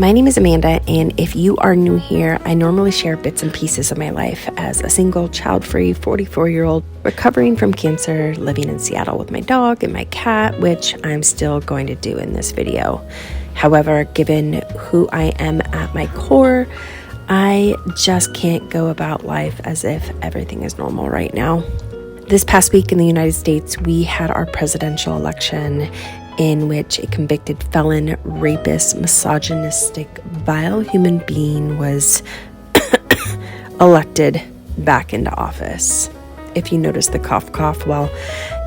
My name is Amanda, and if you are new here, I normally share bits and pieces of my life as a single, child-free, 44-year-old recovering from cancer, living in Seattle with my dog and my cat, which I'm still going to do in this video. However, given who I am at my core, I just can't go about life as if everything is normal right now. This past week in the United States, we had our presidential election in which a convicted felon, rapist, misogynistic, vile human being was elected back into office. If you notice the cough, well,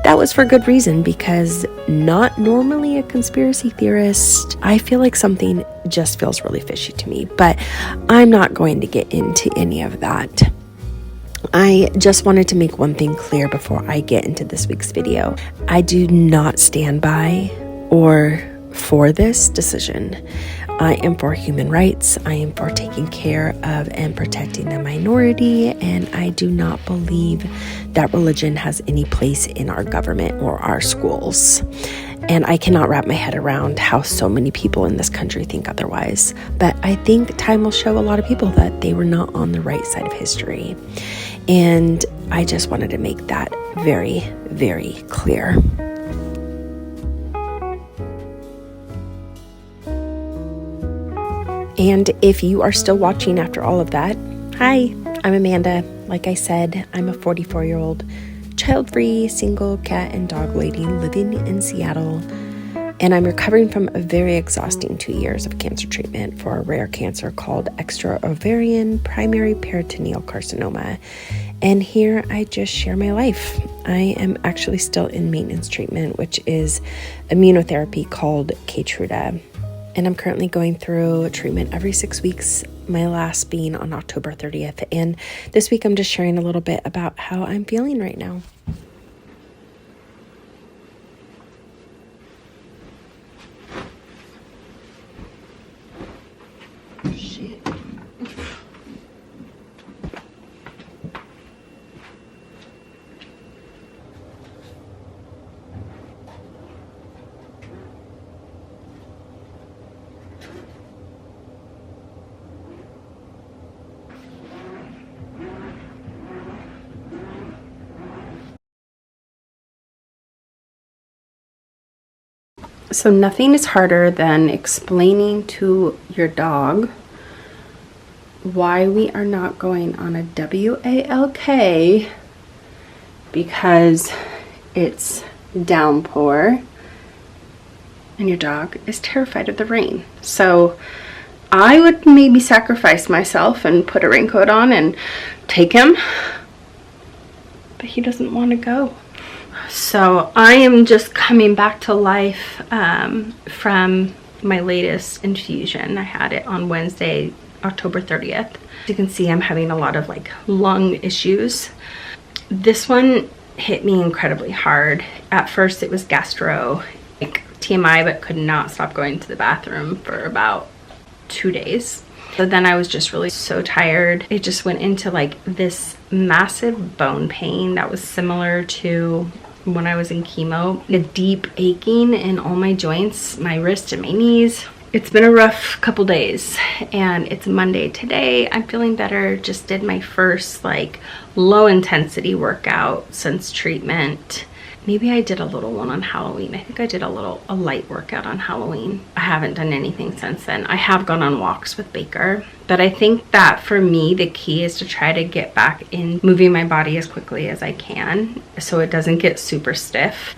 that was for good reason, because not normally a conspiracy theorist, I feel like something just feels really fishy to me, but I'm not going to get into any of that. I just wanted to make one thing clear before I get into this week's video. I do not stand by or for this decision. I am for human rights. I am for taking care of and protecting the minority, and I do not believe that religion has any place in our government or our schools. And I cannot wrap my head around how so many people in this country think otherwise. But I think time will show a lot of people that they were not on the right side of history. And I just wanted to make that very, very clear. And if you are still watching after all of that, hi, I'm Amanda. Like I said, I'm a 44-year-old child-free, single cat and dog lady living in Seattle. And I'm recovering from a very exhausting 2 years of cancer treatment for a rare cancer called extra-ovarian primary peritoneal carcinoma. And here I just share my life. I am actually still in maintenance treatment, which is immunotherapy called Keytruda. And I'm currently going through treatment every 6 weeks, my last being on October 30th. And this week I'm just sharing a little bit about how I'm feeling right now. So nothing is harder than explaining to your dog why we are not going on a WALK because it's downpour and your dog is terrified of the rain. So I would maybe sacrifice myself and put a raincoat on and take him, but he doesn't want to go. So I am just coming back to life from my latest infusion. I had it on Wednesday, October 30th. As you can see, I'm having a lot of like lung issues. This one hit me incredibly hard. At first it was gastro, like TMI, but could not stop going to the bathroom for about 2 days. So then I was just really so tired. It just went into like this massive bone pain that was similar to when I was in chemo, a deep aching in all my joints, my wrist and my knees. It's been a rough couple days, and it's Monday today. I'm feeling better. Just did my first like low intensity workout since treatment. Maybe I did a little one on Halloween. I think I did a light workout on Halloween. I haven't done anything since then. I have gone on walks with Baker, but I think that for me, the key is to try to get back in moving my body as quickly as I can so it doesn't get super stiff.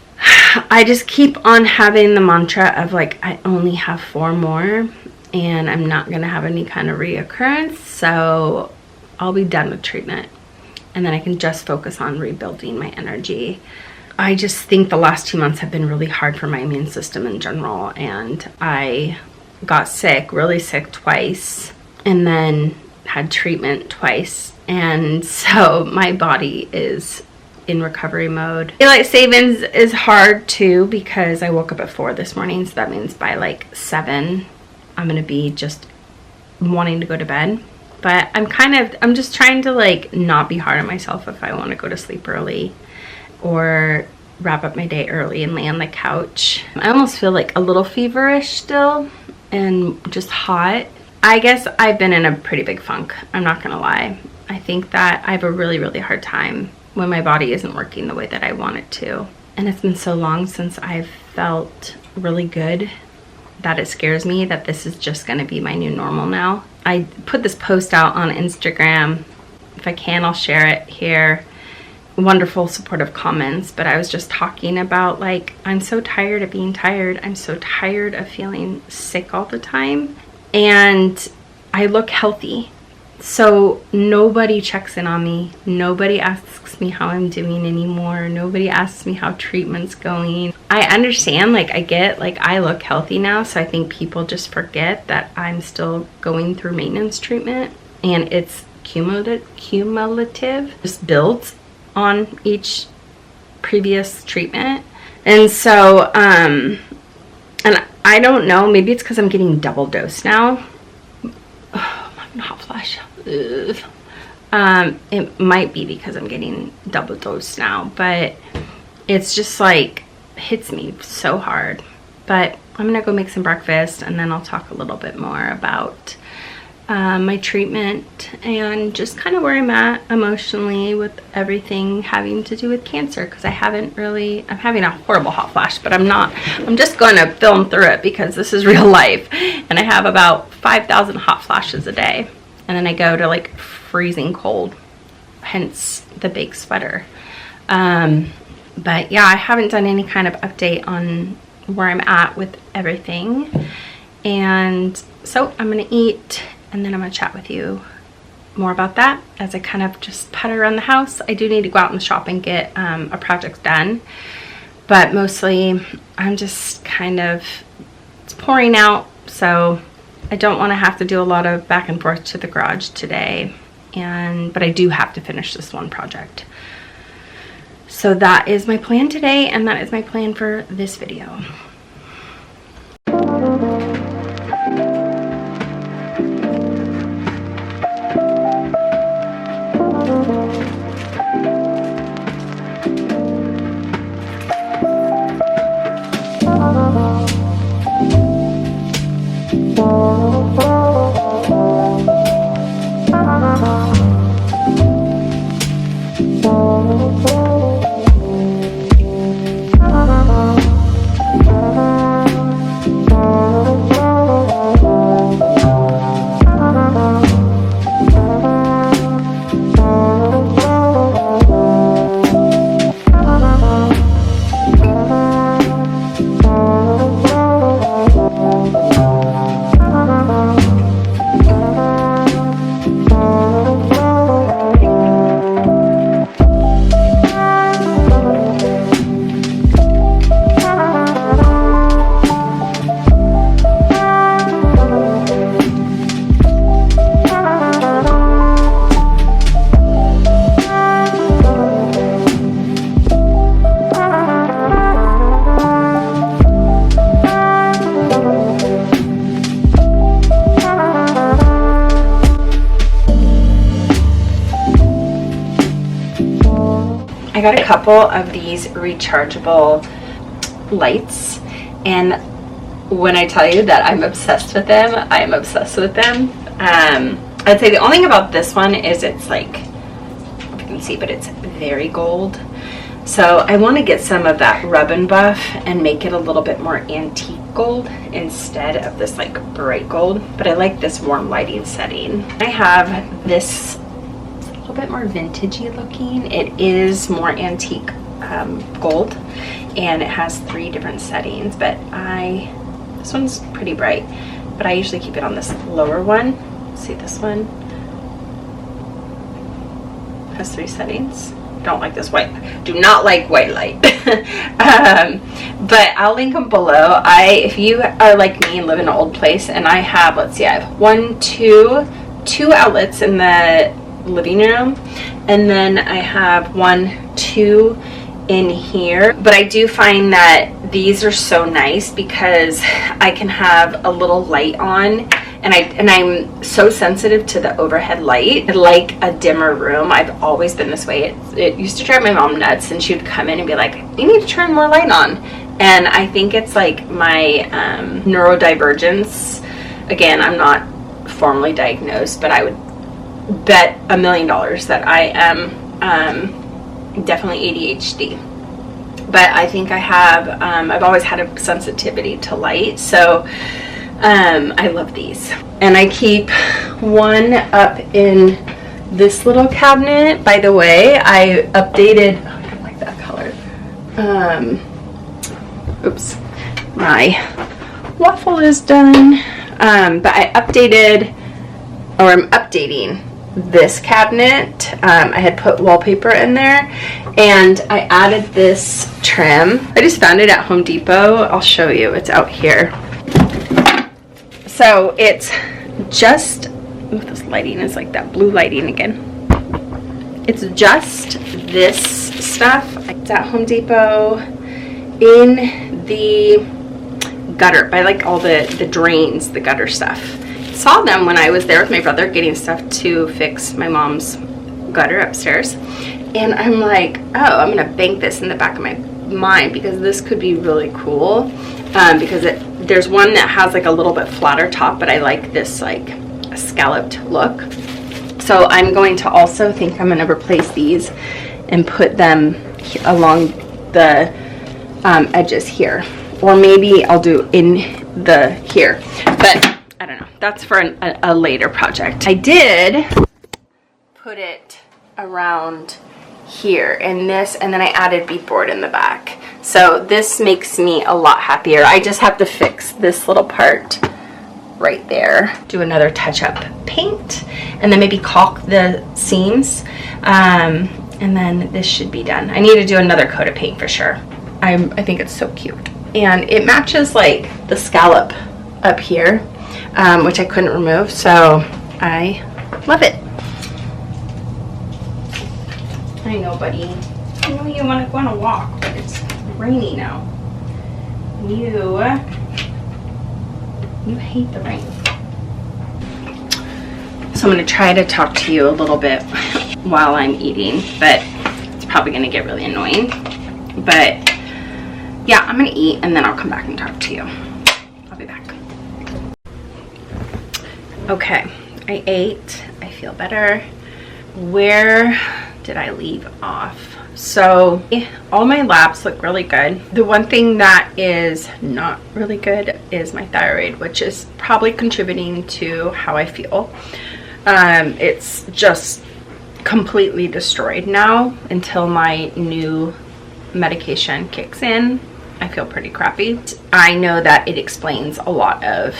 I just keep on having the mantra of like, I only have 4 more and I'm not gonna have any kind of reoccurrence. So I'll be done with treatment and then I can just focus on rebuilding my energy. I just think the last 2 months have been really hard for my immune system in general, and I got sick, really sick twice, and then had treatment twice, and so my body is in recovery mode. Daylight savings is hard too because I woke up at 4 this morning, so that means by like 7 I'm gonna be just wanting to go to bed. But I'm just trying to like not be hard on myself if I want to go to sleep early or wrap up my day early and lay on the couch. I almost feel like a little feverish still, and just hot. I guess I've been in a pretty big funk. I'm not gonna lie. I think that I have a really, really hard time when my body isn't working the way that I want it to. And it's been so long since I've felt really good that it scares me that this is just gonna be my new normal now. I put this post out on Instagram. If I can, I'll share it here. Wonderful supportive comments, but I was just talking about, like, I'm so tired of being tired. I'm so tired of feeling sick all the time. And I look healthy. So nobody checks in on me. Nobody asks me how I'm doing anymore. Nobody asks me how treatment's going. I understand, like, I get, like, I look healthy now, so I think people just forget that I'm still going through maintenance treatment, and it's cumulative, just builds on each previous treatment. And so, and I don't know, maybe it's because I'm getting double dose now. Oh, my hot flash. Ugh. It might be because I'm getting double dose now, but it's just like hits me so hard. But I'm gonna go make some breakfast, and then I'll talk a little bit more about my treatment and just kind of where I'm at emotionally with everything having to do with cancer, because I'm having a horrible hot flash, but I'm just going to film through it because this is real life, and I have about 5,000 hot flashes a day, and then I go to like freezing cold, hence the big sweater. But yeah, I haven't done any kind of update on where I'm at with everything, and so I'm gonna eat, and then I'm gonna chat with you more about that as I kind of just putter around the house. I do need to go out in the shop and get a project done, but mostly I'm just kind of, it's pouring out, so I don't want to have to do a lot of back and forth to the garage today, but I do have to finish this one project. So that is my plan today, and that is my plan for this video. I got a couple of these rechargeable lights, and when I tell you that I'm obsessed with them, I am obsessed with them. I'd say the only thing about this one is it's like, if you can see, but it's very gold. So I want to get some of that rub and buff and make it a little bit more antique gold instead of this like bright gold. But I like this warm lighting setting. I have this bit more vintagey looking. It is more antique gold, and it has 3 different settings, but this one's pretty bright, but I usually keep it on this lower one. See, this one has 3 settings. Don't like this white, do not like white light. But I'll link them below. If you are like me and live in an old place, and I have, let's see, I have two outlets in the living room, and then I have 2 in here. But I do find that these are so nice because I can have a little light on, and I'm so sensitive to the overhead light. I like a dimmer room. I've always been this way. It used to drive my mom nuts, and she would come in and be like, you need to turn more light on. And I think it's like my neurodivergence Again, I'm not formally diagnosed, but I would bet $1 million that I am definitely ADHD. But I think I have, I've always had a sensitivity to light, so I love these. And I keep one up in this little cabinet. By the way, I updated, oh, I don't like that color. Oops, my waffle is done. But I updated, or I'm updating this cabinet. I had put wallpaper in there, and I added this trim. I just found it at Home Depot. I'll show you. It's out here. So it's just, ooh, this lighting is like that blue lighting again. It's just this stuff. It's at Home Depot in the gutter, by like all the drains, the gutter stuff. Saw them when I was there with my brother getting stuff to fix my mom's gutter upstairs, and I'm like, oh, I'm gonna bank this in the back of my mind because this could be really cool, because there's one that has like a little bit flatter top, but I like this like scalloped look. So I'm going to also think I'm gonna replace these and put them along the edges here, or maybe I'll do in the here, but I don't know. That's for a later project. I did put it around here in this, and then I added beadboard in the back. So this makes me a lot happier. I just have to fix this little part right there. Do another touch-up paint, and then maybe caulk the seams, and then this should be done. I need to do another coat of paint for sure. I think it's so cute, and it matches like the scallop up here, which I couldn't remove, so I love it. I know, buddy. I know you want to go on a walk, but it's rainy now. You hate the rain. So I'm going to try to talk to you a little bit while I'm eating, but it's probably going to get really annoying. But yeah, I'm going to eat and then I'll come back and talk to you. I'll be back. Okay, I ate. I feel better. Where did I leave off? So all my labs look really good. The one thing that is not really good is my thyroid, which is probably contributing to how I feel. It's just completely destroyed now until my new medication kicks in. I feel pretty crappy. I know that it explains a lot of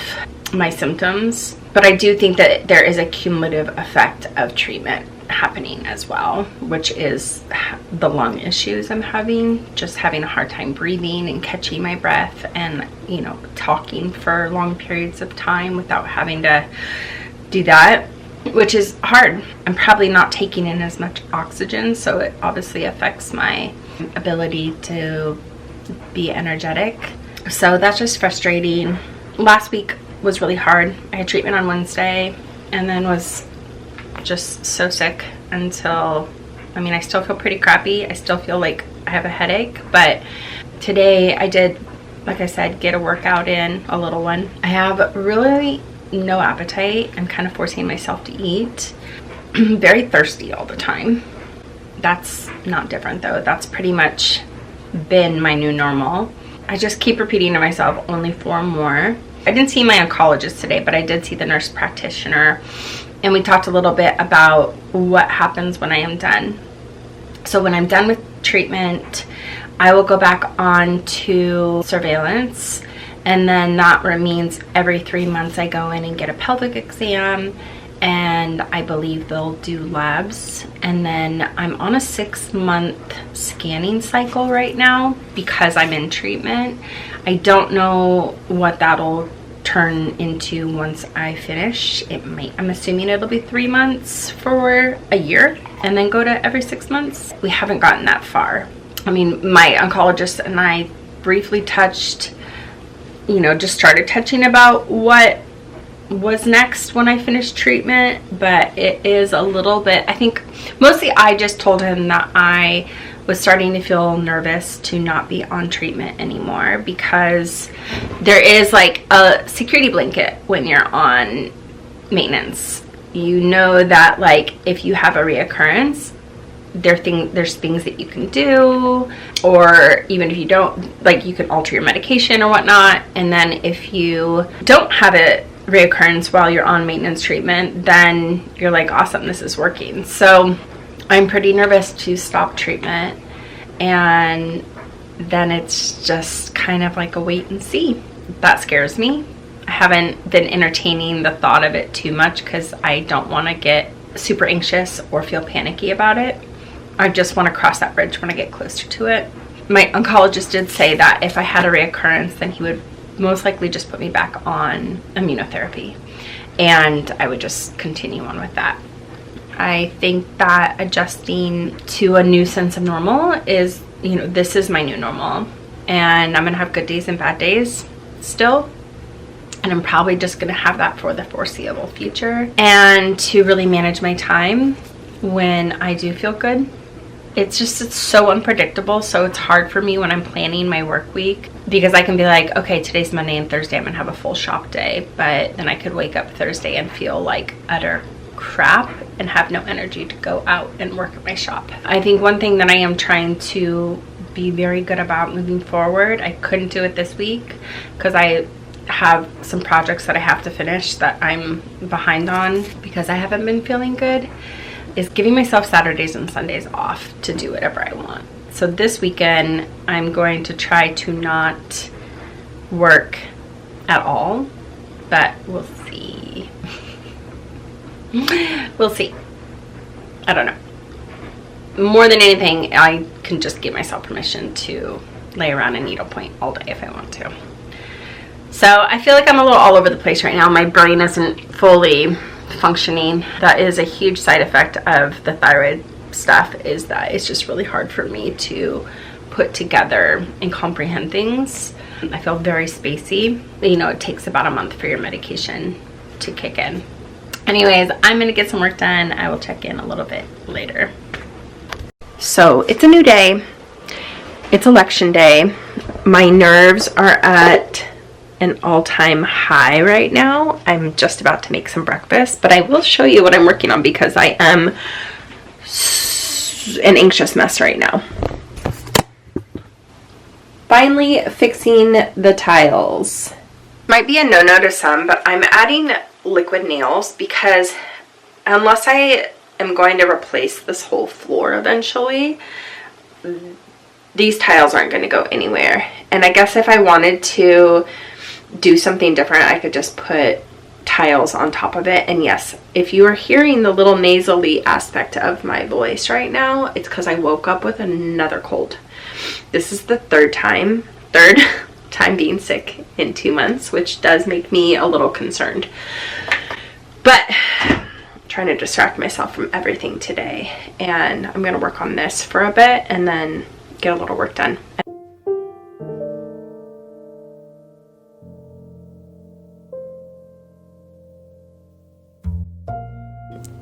my symptoms, but I do think that there is a cumulative effect of treatment happening as well, which is the lung issues I'm having, just having a hard time breathing and catching my breath, and you know, talking for long periods of time without having to do that, which is hard. I'm probably not taking in as much oxygen, so it obviously affects my ability to be energetic. So that's just frustrating. Last week was really hard. I had treatment on Wednesday and then was just so sick until, I mean, I still feel pretty crappy. I still feel like I have a headache, but today I did, like I said, get a workout in, a little one. I have really no appetite. I'm kind of forcing myself to eat. Very thirsty all the time. That's not different though. That's pretty much been my new normal. I just keep repeating to myself, only 4 more. I didn't see my oncologist today, but I did see the nurse practitioner, and we talked a little bit about what happens when I am done. So when I'm done with treatment, I will go back on to surveillance, and then that means every 3 months I go in and get a pelvic exam, and I believe they'll do labs, and then I'm on a 6-month scanning cycle right now because I'm in treatment. I don't know what that'll turn into once I finish. It may, I'm assuming it'll be 3 months for a year and then go to every 6 months. We haven't gotten that far. I mean, my oncologist and I briefly touched, you know, just started touching about what was next when I finished treatment, but it is a little bit, I think mostly I just told him that I was starting to feel nervous to not be on treatment anymore, because there is like a security blanket when you're on maintenance. You know that like if you have a reoccurrence, there's things that you can do, or even if you don't, like you can alter your medication or whatnot. And then if you don't have a reoccurrence while you're on maintenance treatment, then you're like, awesome, this is working. So I'm pretty nervous to stop treatment, and then it's just kind of like a wait and see. That scares me. I haven't been entertaining the thought of it too much because I don't want to get super anxious or feel panicky about it. I just want to cross that bridge when I get closer to it. My oncologist did say that if I had a reoccurrence, then he would most likely just put me back on immunotherapy, and I would just continue on with that. I think that adjusting to a new sense of normal is, this is my new normal, and I'm gonna have good days and bad days still, and I'm probably just gonna have that for the foreseeable future. And to really manage my time when I do feel good, it's so unpredictable. So it's hard for me when I'm planning my work week, because I can be like, okay, today's Monday and Thursday I'm gonna have a full shop day, but then I could wake up Thursday and feel like utter crap and have no energy to go out and work at my shop. I think one thing that I am trying to be very good about moving forward, I couldn't do it this week because I have some projects that I have to finish that I'm behind on because I haven't been feeling good, is giving myself Saturdays and Sundays off to do whatever I want. So this weekend, I'm going to try to not work at all, but we'll see. We'll see. I don't know. More than anything, I can just give myself permission to lay around and needlepoint all day if I want to. So I feel like I'm a little all over the place right now. My brain isn't fully functioning. That is a huge side effect of the thyroid stuff, is that it's just really hard for me to put together and comprehend things. I feel very spacey. It takes about a month for your medication to kick in. Anyways, I'm gonna get some work done. I will check in a little bit later. So it's a new day. It's election day. My nerves are at an all-time high right now. I'm just about to make some breakfast, but I will show you what I'm working on because I am an anxious mess right now. Finally fixing the tiles. Might be a no-no to some, but I'm adding liquid nails because unless I am going to replace this whole floor eventually, these tiles aren't going to go anywhere. And I guess if I wanted to do something different, I could just put tiles on top of it. And yes, if you are hearing the little nasally aspect of my voice right now, it's because I woke up with another cold. This is the third time being sick in 2 months, which does make me a little concerned. But I'm trying to distract myself from everything today, and I'm gonna work on this for a bit and then get a little work done.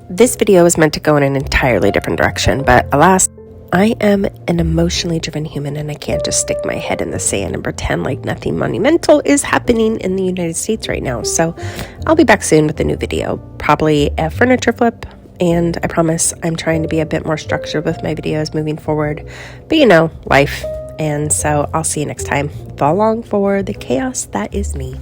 This video was meant to go in an entirely different direction, but alas, I am an emotionally driven human and I can't just stick my head in the sand and pretend like nothing monumental is happening in the United States right now. So I'll be back soon with a new video, probably a furniture flip, and I promise I'm trying to be a bit more structured with my videos moving forward, but life. And so I'll see you next time. Follow along for the chaos that is me.